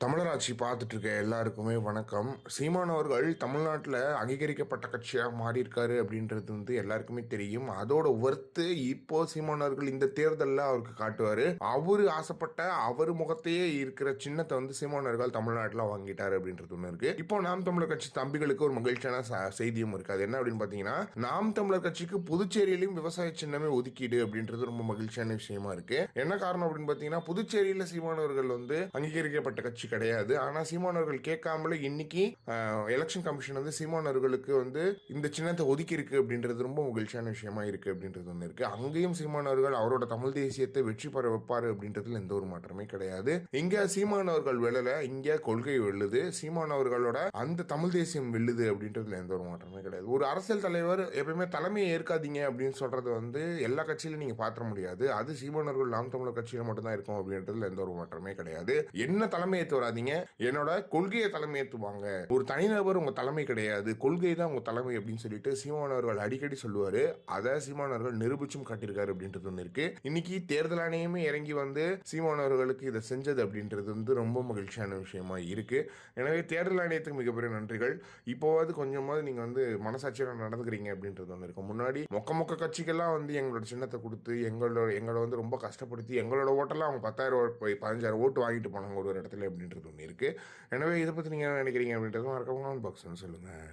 தமிழராட்சி பார்த்துட்டு இருக்க எல்லாருக்குமே வணக்கம். சீமான் அவர்கள் தமிழ்நாட்டில் அங்கீகரிக்கப்பட்ட கட்சியாக மாறி இருக்காரு அப்படின்றது எல்லாருக்குமே தெரியும். அதோட ஒர்த்து இப்போ சீமான் அவர்கள் இந்த தேர்தலில் அவருக்கு காட்டுவாரு. அவரு ஆசைப்பட்ட அவர் முகத்தையே இருக்கிற சின்னத்தை சீமான் அவர்கள் தமிழ்நாட்டில் வாங்கிட்டாரு அப்படின்றது ஒன்று இருக்கு. இப்போ நாம் தமிழர் கட்சி தம்பிகளுக்கு ஒரு மகிழ்ச்சியான செய்தியும் இருக்கு. அது என்ன அப்படின்னு பார்த்தீங்கன்னா, நாம் தமிழர் கட்சிக்கு புதுச்சேரியிலும் விவசாய சின்னமே ஒதுக்கீடு அப்படின்றது ரொம்ப மகிழ்ச்சியான விஷயமா இருக்கு. என்ன காரணம் அப்படின்னு பார்த்தீங்கன்னா, புதுச்சேரியில் சீமான் அவர்கள் அங்கீகரிக்கப்பட்ட கட்சி கிடையாது. ஆனா சீமானவர்கள் கேட்காமலே இன்னைக்கு எலெக்ஷன் கமிஷன் சீமானவர்களுக்கு இந்த சின்னத்தை ஒதுக்கி இருக்கு அப்படின்றது ரொம்ப மகிழ்ச்சியான விஷயமா இருக்கு அப்படின்றது ஒன்று இருக்கு. அங்கேயும் சீமானவர்கள் அவரோட தமிழ் தேசியத்தை வெற்றி பெற வைப்பாரு அப்படின்றதுல எந்த ஒரு மாற்றமே கிடையாது. இங்க சீமானவர்கள் வெல்லல, இங்க கொள்கை வெல்லுது. சீமானவர்களோட அந்த தமிழ் தேசியம் வெல்லுது அப்படின்றதுல எந்த ஒரு மாற்றமே கிடையாது. ஒரு அரசியல் தலைவர் எப்பயுமே தலைமையை ஏற்காதீங்க அப்படின்னு சொல்றது எல்லா கட்சியிலும் நீங்க பாத்திர முடியாது. அது சீமானவர்கள் நாம் தமிழர் கட்சியில மட்டும்தான் இருக்கும் அப்படின்றதுல எந்த ஒரு மாற்றமே கிடையாது. என்ன தலைமை வராதீங்க, என்னோட கொள்கையை தலைமை ஏற்றுவாங்க. ஒரு தனிநபர் உங்க தலைமை கிடையாது, கொள்கை தான் உங்க தலைமை அப்படின்னு சொல்லிட்டு சீமானவர்கள் அடிக்கடி சொல்லுவாரு. அதை சீமானவர்கள் நிரூபிச்சும் காட்டியிருக்காரு அப்படின்றது ஒன்று இருக்கு. இன்னைக்கு தேர்தல் ஆணையமே இறங்கி சீமானவர்களுக்கு இதை செஞ்சது அப்படின்றது ரொம்ப மகிழ்ச்சியான விஷயமா இருக்கு. எனவே தேர்தல் ஆணையத்துக்கு மிகப்பெரிய நன்றிகள். இப்போவாது கொஞ்சமாவது நீங்க மனசாட்சியோட நடந்துக்கிறீங்க அப்படின்றது ஒன்று இருக்கும். முன்னாடி மொக்க கட்சிகள்லாம் எங்களோட சின்னத்தை கொடுத்து எங்களோட ரொம்ப கஷ்டப்படுத்தி எங்களோட ஓட்டெல்லாம் அவங்க 10,000 15,000 ஓட்டு வாங்கிட்டு போனாங்க ஒரு இடத்துல அப்படின்றது ஒன்று இருக்குது. எனவே இதை பற்றி நீங்கள் என்ன நினைக்கிறீங்க அப்படின்றத மறக்காம கமெண்ட் பாக்ஸ் சொல்லுங்கள்.